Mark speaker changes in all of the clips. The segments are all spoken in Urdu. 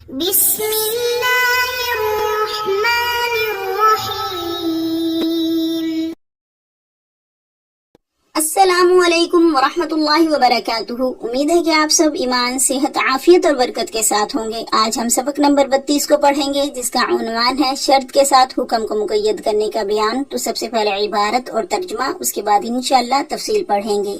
Speaker 1: بسم اللہ الرحمن الرحیم۔ السلام علیکم ورحمۃ اللہ وبرکاتہ۔ امید ہے کہ آپ سب ایمان، صحت، عافیت اور برکت کے ساتھ ہوں گے۔ آج ہم سبق نمبر 32 کو پڑھیں گے، جس کا عنوان ہے شرط کے ساتھ حکم کو مقید کرنے کا بیان۔ تو سب سے پہلے عبارت اور ترجمہ، اس کے بعد انشاءاللہ تفصیل پڑھیں گے۔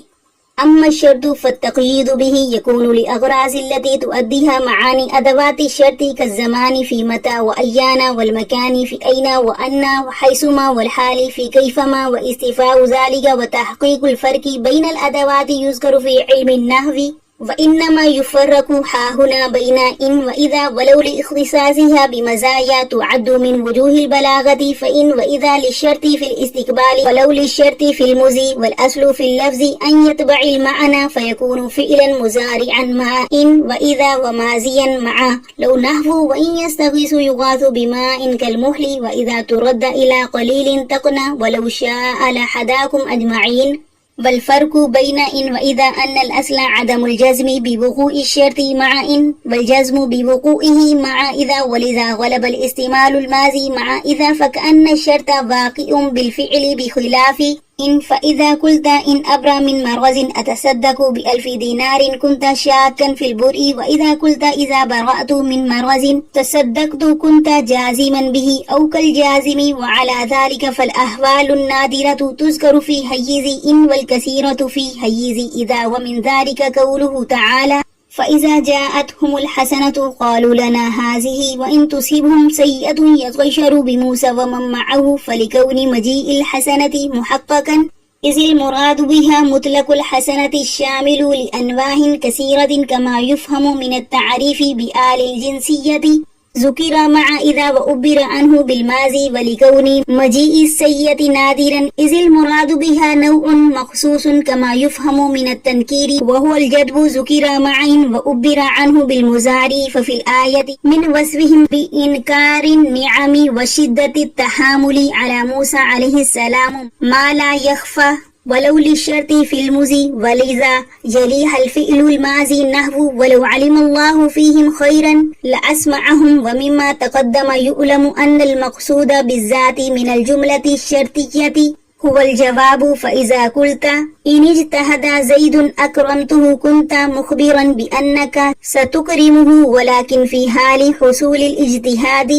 Speaker 1: اما الشرط فالتقييد به يكون لأغراض التي تؤديها معاني أدوات الشرط كالزمان في متى وأيانا، والمكان في أين وأن، وحيثما، والحال في كيفما، واستيفاء ذلك وتحقيق الفرق بين الأدوات يذكر في علم النحو، وإنما يفرق هاهنا بين إن وإذا، ولو لاختصاصها بمزايا تعد من وجوه البلاغة فإن، وإذا للشرط في الاستقبال ولو للشرط في المضي، والأصل في اللفظ أن يتبع المعنى فيكون فعلا مضارعا مع إن وإذا وماضيا معه، لو نحو وإن يستغيث يغاث بماء كالمهل، وإذا ترد إلى قليل تقنى، ولو شاء لهداكم أجمعين، والفرق بين إن وإذا أن الأصل عدم الجزم بوقوع الشرط مع إن، والجزم بوقوعه مع إذا، ولذا غلب الاستعمال الماضي مع إذا، فكأن الشرط واقع بالفعل بخلاف إن، فإذا قلت إن أبرأ من مرغز أتصدق ب1000 دينار كنت شاكا في البرء، وإذا قلت إذا برأت من مرغز تصدقت كنت جازما به أو كالجازم، وعلى ذلك فالأحوال النادرة تذكر في حيز إن، والكثيرة في حيز إذا، ومن ذلك قوله تعالى فإذا جاءتهم الحسنة قالوا لنا هذه، وإن تصبهم سيئة يطيروا بموسى ومن معه، فلكون مجيء الحسنة محققا إذ المراد بها مطلق الحسنة الشامل لأنواع كثيرة، كما يفهم من التعريف بآل الجنسية ذكر مع إذا وعبر عنه بالماضي، ولكون مجيء السيئة نادرا إذ المراد بها نوع مخصوص، كما يفهم من التنكير وهو الجدب ذكر مع وعبر عنه بالمضارع، ففي الآية من وصفهم بإنكار النعم وشدة التحامل على موسى عليه السلام ما لا يخفى، ولو للشرط في المضي، ولذا يليها الفعل الماضي نحو ولو علم الله فيهم خيرا لأسمعهم، ومما تقدم يعلم أن المقصود بالذات من الجملة الشرطية هو الجواب، فإذا قلت إن اجتهد زيد أكرمته كنت مخبرا بأنك ستكرمه، ولكن في حال حصول الاجتهاد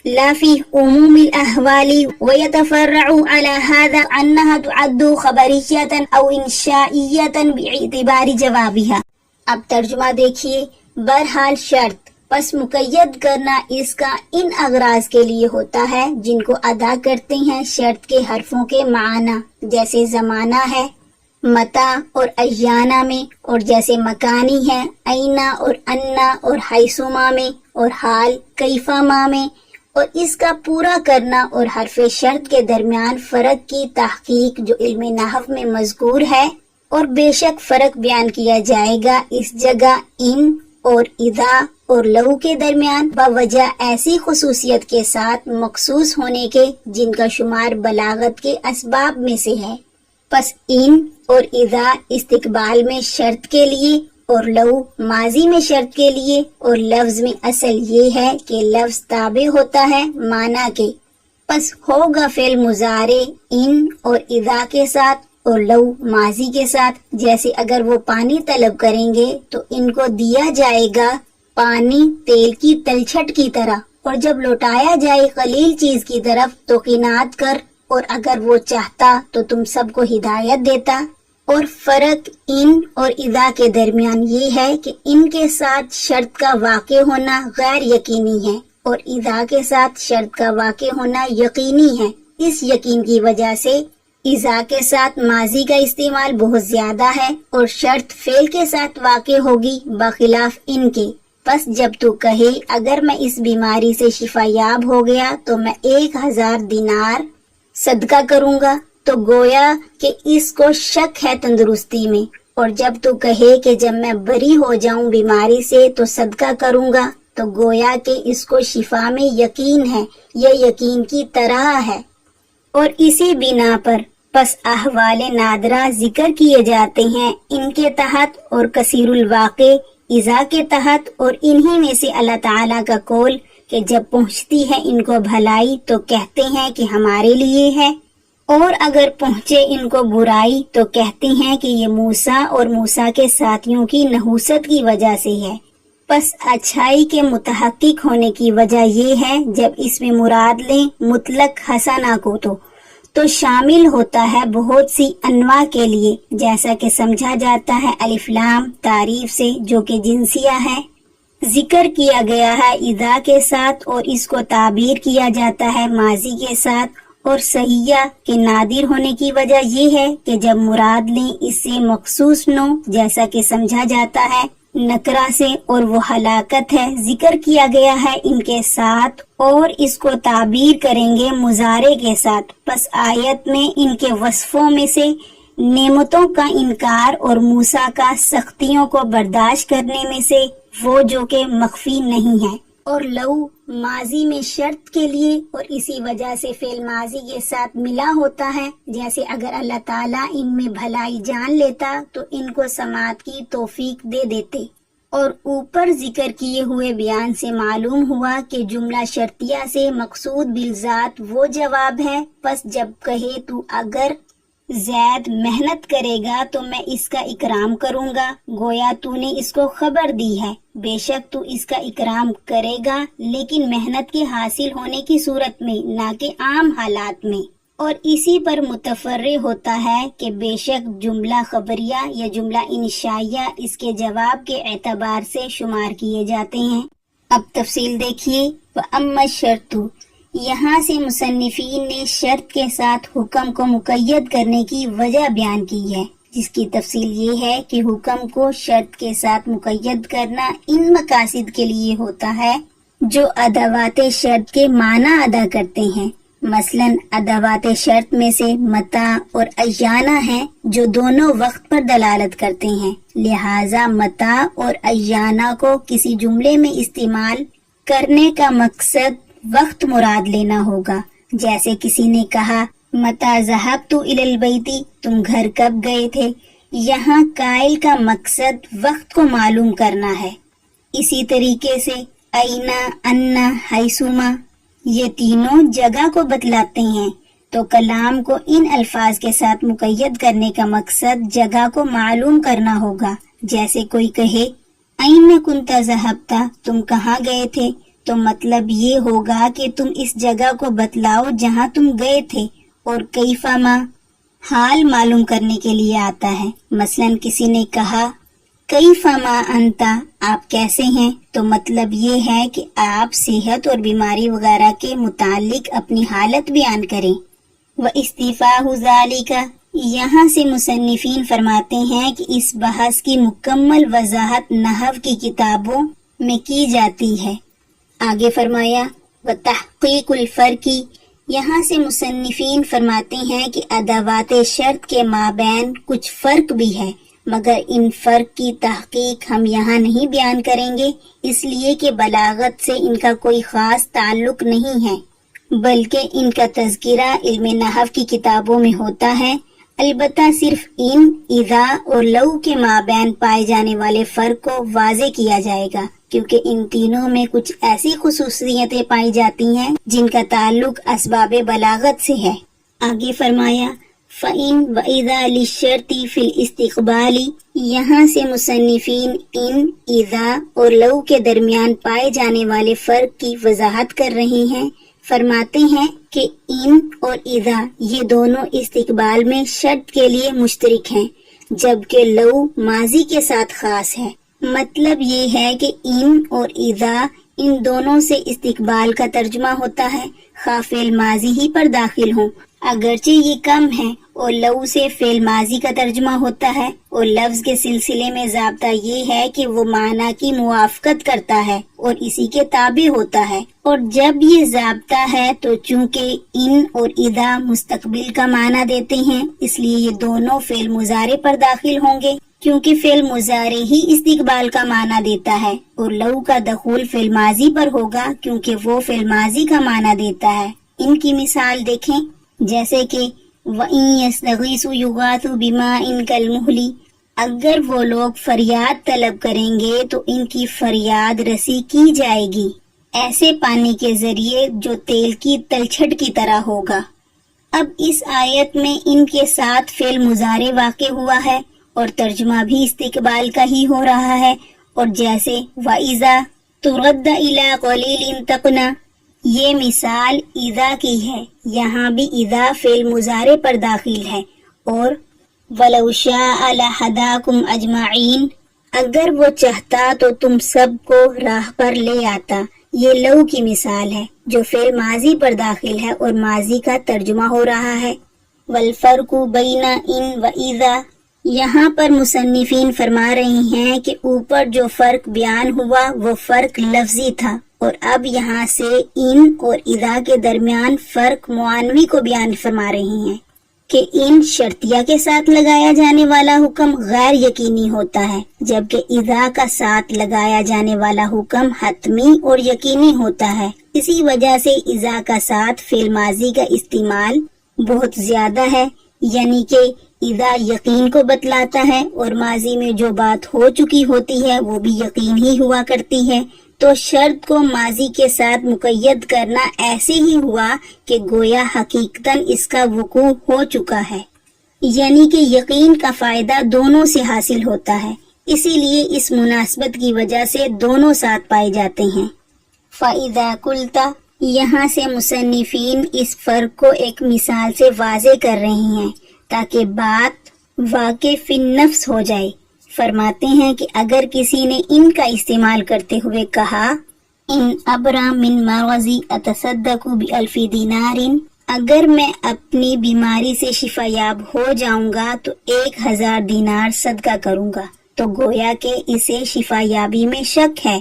Speaker 1: لا في عموم الأحوال، ويتفرع على هذا أنها تعد خبرية أو إنشائية باعتبار جوابها۔ اب ترجمہ دیکھیے۔ بہرحال شرط پس مقید کرنا اس کا ان اغراض کے لیے ہوتا ہے جن کو ادا کرتے ہیں شرط کے حرفوں کے معنی، جیسے زمانہ ہے متا اور ایانہ میں، اور جیسے مکانی ہے اینا اور انا اور حیثما میں، اور حال کیفما میں، اور اس کا پورا کرنا اور حرف شرط کے درمیان فرق کی تحقیق جو علم نحو میں مذکور ہے، اور بے شک فرق بیان کیا جائے گا اس جگہ ان اور اذا اور لو کے درمیان بوجہ ایسی خصوصیت کے ساتھ مخصوص ہونے کے جن کا شمار بلاغت کے اسباب میں سے ہے۔ پس ان اور اذا استقبال میں شرط کے لیے، اور لو ماضی میں شرط کے لیے، اور لفظ میں اصل یہ ہے کہ لفظ تابع ہوتا ہے معنی کے، پس ہوگا فعل مضارع ان اور اذا کے ساتھ اور لو ماضی کے ساتھ۔ جیسے اگر وہ پانی طلب کریں گے تو ان کو دیا جائے گا پانی تیل کی تلچھٹ کی طرح، اور جب لوٹایا جائے قلیل چیز کی طرف تو قناعت کر، اور اگر وہ چاہتا تو تم سب کو ہدایت دیتا۔ اور فرق ان اور اذا کے درمیان یہ ہے کہ ان کے ساتھ شرط کا واقع ہونا غیر یقینی ہے، اور اذا کے ساتھ شرط کا واقع ہونا یقینی ہے۔ اس یقین کی وجہ سے اذا کے ساتھ ماضی کا استعمال بہت زیادہ ہے، اور شرط فعل کے ساتھ واقع ہوگی بخلاف ان کے۔ بس جب تو کہے اگر میں اس بیماری سے شفا یاب ہو گیا تو میں 1000 دینار صدقہ کروں گا، تو گویا کہ اس کو شک ہے تندرستی میں، اور جب تو کہے کہ جب میں بری ہو جاؤں بیماری سے تو صدقہ کروں گا، تو گویا کہ اس کو شفا میں یقین ہے، یہ یقین کی طرح ہے۔ اور اسی بنا پر پس احوال نادرہ ذکر کیے جاتے ہیں ان کے تحت، اور کثیر الواقع اذا کے تحت، اور انہی میں سے اللہ تعالیٰ کا قول کہ جب پہنچتی ہے ان کو بھلائی تو کہتے ہیں کہ ہمارے لیے ہے، اور اگر پہنچے ان کو برائی تو کہتے ہیں کہ یہ موسیٰ اور موسیٰ کے ساتھیوں کی نحوست کی وجہ سے ہے۔ پس اچھائی کے متحقق ہونے کی وجہ یہ ہے جب اس میں مراد لیں مطلق حسنہ کو تو شامل ہوتا ہے بہت سی انواع کے لیے، جیسا کہ سمجھا جاتا ہے الف لام تعریف سے جو کہ جنسیہ ہے۔ ذکر کیا گیا ہے اذا کے ساتھ، اور اس کو تعبیر کیا جاتا ہے ماضی کے ساتھ، اور صحیح کے نادر ہونے کی وجہ یہ ہے کہ جب مراد لیں اس سے مخصوص نو، جیسا کہ سمجھا جاتا ہے نکرہ سے، اور وہ ہلاکت ہے، ذکر کیا گیا ہے ان کے ساتھ، اور اس کو تعبیر کریں گے مضارع کے ساتھ۔ پس آیت میں ان کے وصفوں میں سے نعمتوں کا انکار اور موسیٰ کا سختیوں کو برداشت کرنے میں سے وہ جو کہ مخفی نہیں ہے، اور لو ماضی میں شرط کے لیے، اور اسی وجہ سے فعل ماضی کے ساتھ ملا ہوتا ہے، جیسے اگر اللہ تعالیٰ ان میں بھلائی جان لیتا تو ان کو سماعت کی توفیق دے دیتے۔ اور اوپر ذکر کیے ہوئے بیان سے معلوم ہوا کہ جملہ شرطیہ سے مقصود بالذات وہ جواب ہے۔ پس جب کہے تو اگر زید محنت کرے گا تو میں اس کا اکرام کروں گا، گویا تو نے اس کو خبر دی ہے، بے شک تو اس کا اکرام کرے گا لیکن محنت کے حاصل ہونے کی صورت میں، نہ کہ عام حالات میں۔ اور اسی پر متفرع ہوتا ہے کہ بے شک جملہ خبریہ یا جملہ انشائیہ اس کے جواب کے اعتبار سے شمار کیے جاتے ہیں۔ اب تفصیل دیکھیے۔ وَأَمَّا الشَّرْطُ، یہاں سے مصنفین نے شرط کے ساتھ حکم کو مقید کرنے کی وجہ بیان کی ہے، جس کی تفصیل یہ ہے کہ حکم کو شرط کے ساتھ مقید کرنا ان مقاصد کے لیے ہوتا ہے جو ادوات شرط کے معنی ادا کرتے ہیں۔ مثلا ادوات شرط میں سے متى اور ایانہ ہیں جو دونوں وقت پر دلالت کرتے ہیں، لہذا متى اور ایانہ کو کسی جملے میں استعمال کرنے کا مقصد وقت مراد لینا ہوگا۔ جیسے کسی نے کہا متى ذهبت الى البيت، تم گھر کب گئے تھے، یہاں قائل کا مقصد وقت کو معلوم کرنا ہے۔ اسی طریقے سے اینا، انا، حیثما، یہ تینوں جگہ کو بتلاتے ہیں، تو کلام کو ان الفاظ کے ساتھ مقید کرنے کا مقصد جگہ کو معلوم کرنا ہوگا۔ جیسے کوئی کہے این کنت ذهبت، تم کہاں گئے تھے، تو مطلب یہ ہوگا کہ تم اس جگہ کو بتلاؤ جہاں تم گئے تھے۔ اور کیفا ما حال معلوم کرنے کے لیے آتا ہے۔ مثلا کسی نے کہا کیفا ما انتا، آپ کیسے ہیں، تو مطلب یہ ہے کہ آپ صحت اور بیماری وغیرہ کے متعلق اپنی حالت بیان کریں۔ وَإِسْتِفَاءُ ذَلِكَ، یہاں سے مصنفین فرماتے ہیں کہ اس بحث کی مکمل وضاحت نحو کی کتابوں میں کی جاتی ہے۔ آگے فرمایا وَتَحْقِيقُ الْفَرْقِ، یہاں سے مصنفین فرماتے ہیں کہ ادوات شرط کے مابین کچھ فرق بھی ہے، مگر ان فرق کی تحقیق ہم یہاں نہیں بیان کریں گے، اس لیے کہ بلاغت سے ان کا کوئی خاص تعلق نہیں ہے، بلکہ ان کا تذکرہ علم نحو کی کتابوں میں ہوتا ہے۔ البتہ صرف ان، اذا اور لو کے مابین پائے جانے والے فرق کو واضح کیا جائے گا، کیونکہ ان تینوں میں کچھ ایسی خصوصیتیں پائی جاتی ہیں جن کا تعلق اسباب بلاغت سے ہے۔ آگے فرمایا فَإِن وَإِذَا لِلشَّرْطِ فِي الْإِسْتِقْبَالِ، یہاں سے مصنفین ان، اذا اور لو کے درمیان پائے جانے والے فرق کی وضاحت کر رہے ہیں۔ فرماتے ہیں کہ ان اور اذا یہ دونوں استقبال میں شرط کے لیے مشترک ہیں، جبکہ لو ماضی کے ساتھ خاص ہے۔ مطلب یہ ہے کہ ان اور اذا ان دونوں سے استقبال کا ترجمہ ہوتا ہے، خواہ فعل ماضی ہی پر داخل ہوں، اگرچہ یہ کم ہے، اور لو سے فعل ماضی کا ترجمہ ہوتا ہے، اور لفظ کے سلسلے میں ضابطہ یہ ہے کہ وہ معنی کی موافقت کرتا ہے اور اسی کے تابع ہوتا ہے۔ اور جب یہ ضابطہ ہے تو چونکہ ان اور اذا مستقبل کا معنی دیتے ہیں، اس لیے یہ دونوں فعل مضارع پر داخل ہوں گے، کیونکہ فعل مضارع ہی استقبال کا معنی دیتا ہے، اور لو کا دخول فعل ماضی پر ہوگا کیونکہ وہ فعل ماضی کا معنی دیتا ہے۔ ان کی مثال دیکھیں، جیسے کہ وَإِن يَسْتَغِيثُوا يُغَاثُوا بِمَاءٍ كَالْمُهْلِ، اگر وہ لوگ فریاد طلب کریں گے تو ان کی فریاد رسی کی جائے گی، ایسے پانی کے ذریعے جو تیل کی تلچھٹ کی طرح ہوگا۔ اب اس آیت میں ان کے ساتھ فعل مضارع واقع ہوا ہے اور ترجمہ بھی استقبال کا ہی ہو رہا ہے، اور جیسے وَإِذَا تُرَدَّ إِلَىٰ قَلِيلٍ تَقْنَا، یہ مثال اذا کی ہے، یہاں بھی اذا فعل مضارع پر داخل ہے، اور وَلَوْ شَاءَ لَهَدَاكُمْ أَجْمَعِينَ، اگر وہ چاہتا تو تم سب کو راہ پر لے آتا، یہ لو کی مثال ہے جو فعل ماضی پر داخل ہے اور ماضی کا ترجمہ ہو رہا ہے۔ وَالْفَرْقُ بَيْنَ إِن وَإِذَا، یہاں پر مصنفین فرما رہی ہیں کہ اوپر جو فرق بیان ہوا وہ فرق لفظی تھا، اور اب یہاں سے ان اور اذا کے درمیان فرق معنوی کو بیان فرما رہی ہیں کہ ان شرطیہ کے ساتھ لگایا جانے والا حکم غیر یقینی ہوتا ہے، جبکہ اذا کا ساتھ لگایا جانے والا حکم حتمی اور یقینی ہوتا ہے۔ اسی وجہ سے اذا کا ساتھ فعل ماضی کا استعمال بہت زیادہ ہے، یعنی کہ اذا یقین کو بتلاتا ہے، اور ماضی میں جو بات ہو چکی ہوتی ہے وہ بھی یقین ہی ہوا کرتی ہے، تو شرط کو ماضی کے ساتھ مقید کرنا ایسے ہی ہوا کہ گویا حقیقتاً اس کا وقوع ہو چکا ہے، یعنی کہ یقین کا فائدہ دونوں سے حاصل ہوتا ہے، اسی لیے اس مناسبت کی وجہ سے دونوں ساتھ پائے جاتے ہیں۔ فَإِذَا قُلْتَ، یہاں سے مصنفین اس فرق کو ایک مثال سے واضح کر رہی ہیں تاکہ بات واقع فی النفس ہو جائے۔ فرماتے ہیں کہ اگر کسی نے ان کا استعمال کرتے ہوئے کہا ان ابرا من مرضی اتصدق ب1000 دینار، اگر میں اپنی بیماری سے شفا یاب ہو جاؤں گا تو 1000 دینار صدقہ کروں گا، تو گویا کہ اسے شفا یابی میں شک ہے،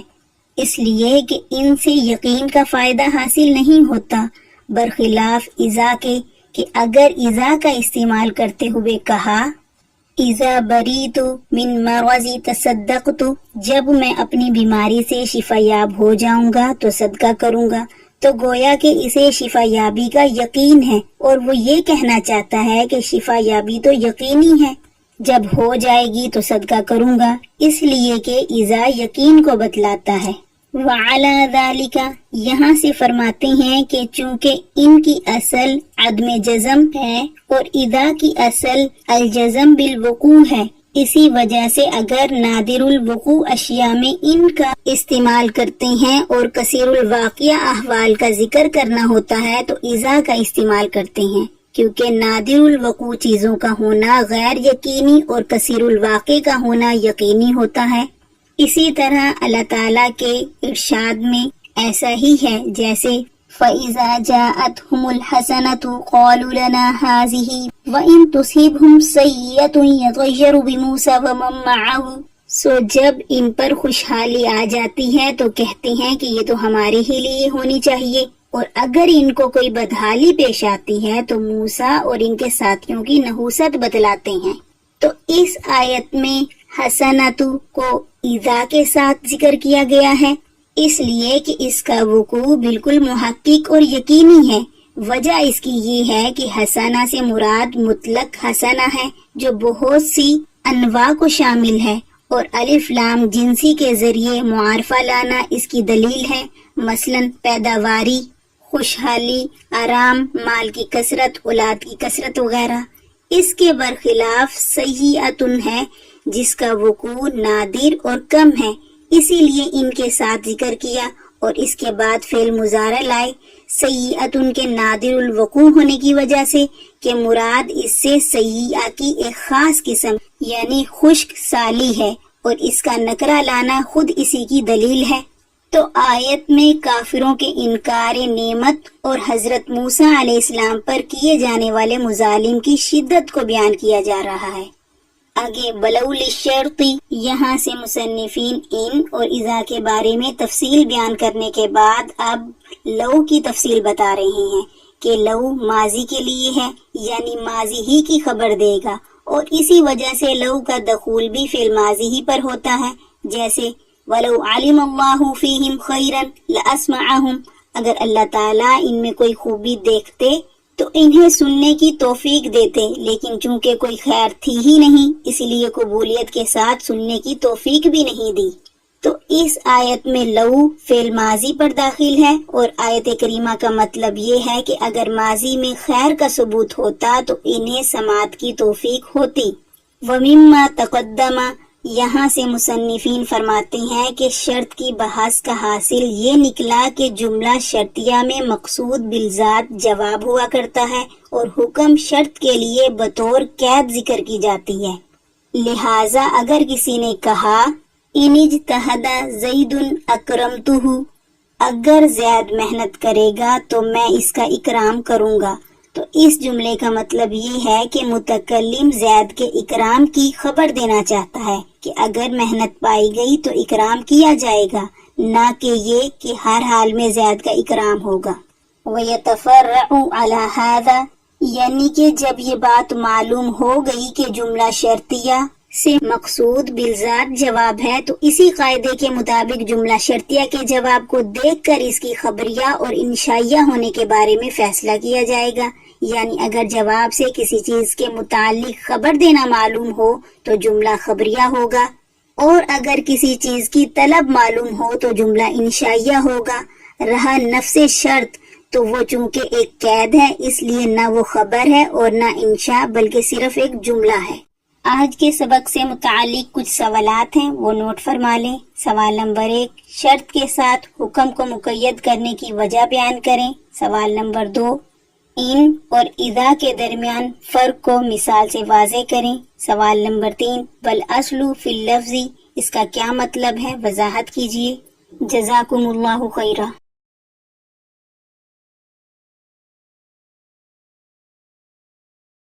Speaker 1: اس لیے کہ ان سے یقین کا فائدہ حاصل نہیں ہوتا، برخلاف اذا کے کہ اگر اذا کا استعمال کرتے ہوئے کہا اذا بریت من مرضی تصدقت، جب میں اپنی بیماری سے شفا یاب ہو جاؤں گا تو صدقہ کروں گا، تو گویا کہ اسے شفا یابی کا یقین ہے، اور وہ یہ کہنا چاہتا ہے کہ شفا یابی تو یقینی ہے، جب ہو جائے گی تو صدقہ کروں گا، اس لیے کہ اذا یقین کو بتلاتا ہے۔ وعلی ذالک، یہاں سے فرماتے ہیں کہ چونکہ ان کی اصل عدم جزم ہے اور اذا کی اصل الجزم بالوقوع ہے، اسی وجہ سے اگر نادر الوقوع اشیاء میں ان کا استعمال کرتے ہیں اور کثیر الواقع احوال کا ذکر کرنا ہوتا ہے تو اذا کا استعمال کرتے ہیں، کیونکہ نادر الوقوع چیزوں کا ہونا غیر یقینی اور کثیر الواقع کا ہونا یقینی ہوتا ہے۔ اسی طرح اللہ تعالیٰ کے ارشاد میں ایسا ہی ہے، جیسے فَإِذَا جَاءَتْهُمُ الْحَسَنَةُ قَالُوا لَنَا هَٰذِهِ وَإِن تُصِبْهُمْ سَيِّئَةٌ يَطَّيَّرُوا بِمُوسَىٰ وَمَن مَّعَهُ، جب ان پر خوشحالی آ جاتی ہے تو کہتے ہیں کہ یہ تو ہمارے ہی لیے ہونی چاہیے، اور اگر ان کو کوئی بدحالی پیش آتی ہے تو موسیٰ اور ان کے ساتھیوں کی نحوست بتلاتے ہیں۔ تو اس آیت میں حسنۃ کو اذا کے ساتھ ذکر کیا گیا ہے، اس لیے کہ اس کا وقوع بالکل محقق اور یقینی ہے۔ وجہ اس کی یہ ہے کہ حسنہ سے مراد مطلق حسنہ ہے جو بہت سی انواع کو شامل ہے، اور الف لام جنسی کے ذریعے معارفہ لانا اس کی دلیل ہے، مثلا پیداواری، خوشحالی، آرام، مال کی کثرت، اولاد کی کثرت وغیرہ۔ اس کے برخلاف سیئۃن ہے جس کا وقوع نادر اور کم ہے، اسی لیے ان کے ساتھ ذکر کیا اور اس کے بعد فعل مضارع لائے سیئۃن کے نادر الوقوع ہونے کی وجہ سے، کہ مراد اس سے سیئہ کی ایک خاص قسم یعنی خشک سالی ہے، اور اس کا نکرہ لانا خود اسی کی دلیل ہے۔ تو آیت میں کافروں کے انکار نعمت اور حضرت موسیٰ علیہ السلام پر کیے جانے والے مظالم کی شدت کو بیان کیا جا رہا ہے۔ آگے ولو للشرط، یہاں سے مصنفین ان اور اذا کے بارے میں تفصیل بیان کرنے کے بعد اب لو کی تفصیل بتا رہے ہیں کہ لو ماضی کے لیے ہے، یعنی ماضی ہی کی خبر دے گا، اور اسی وجہ سے لو کا دخول بھی فعل ماضی ہی پر ہوتا ہے، جیسے وَلَوْ عَلِمَ اللَّهُ فِيهِمْ خَيْرًا لَأَسْمَعَهُمْ، اگر اللہ تعالیٰ ان میں کوئی خوبی دیکھتے تو انہیں سننے کی توفیق دیتے، لیکن چونکہ کوئی خیر تھی ہی نہیں اس لیے قبولیت کے ساتھ سننے کی توفیق بھی نہیں دی۔ تو اس آیت میں لو فعل ماضی پر داخل ہے، اور آیت کریمہ کا مطلب یہ ہے کہ اگر ماضی میں خیر کا ثبوت ہوتا تو انہیں سماعت کی توفیق ہوتی۔ وَمِمَّا تَقَدَّمَ، یہاں سے مصنفین فرماتے ہیں کہ شرط کی بحث کا حاصل یہ نکلا کہ جملہ شرطیہ میں مقصود بالذات جواب ہوا کرتا ہے اور حکم شرط کے لیے بطور قید ذکر کی جاتی ہے۔ لہٰذا اگر کسی نے کہا ان اجتہد زید اکرمتہ، اگر زید محنت کرے گا تو میں اس کا اکرام کروں گا، تو اس جملے کا مطلب یہ ہے کہ متکلم زید کے اکرام کی خبر دینا چاہتا ہے کہ اگر محنت پائی گئی تو اکرام کیا جائے گا، نہ کہ یہ کہ ہر حال میں زید کا اکرام ہوگا۔ وَيَتَفَرَّعُ عَلَى هَذَا، یعنی کہ جب یہ بات معلوم ہو گئی کہ جملہ شرطیہ سے مقصود بالذات جواب ہے تو اسی قاعدے کے مطابق جملہ شرطیہ کے جواب کو دیکھ کر اس کی خبریہ اور انشائیہ ہونے کے بارے میں فیصلہ کیا جائے گا۔ یعنی اگر جواب سے کسی چیز کے متعلق خبر دینا معلوم ہو تو جملہ خبریہ ہوگا، اور اگر کسی چیز کی طلب معلوم ہو تو جملہ انشائیہ ہوگا۔ رہا نفس شرط تو وہ چونکہ ایک قید ہے اس لیے نہ وہ خبر ہے اور نہ انشاء بلکہ صرف ایک جملہ ہے۔ آج کے سبق سے متعلق کچھ سوالات ہیں، وہ نوٹ فرما لیں۔ سوال نمبر 1، شرط کے ساتھ حکم کو مقید کرنے کی وجہ بیان کریں۔ سوال نمبر 2، ان اور اذا کے درمیان فرق کو مثال سے واضح کریں۔ سوال نمبر 3، والاصل فی اللفظ، اس کا کیا مطلب ہے، وضاحت کیجیے۔ جزاکم اللہ خیرہ۔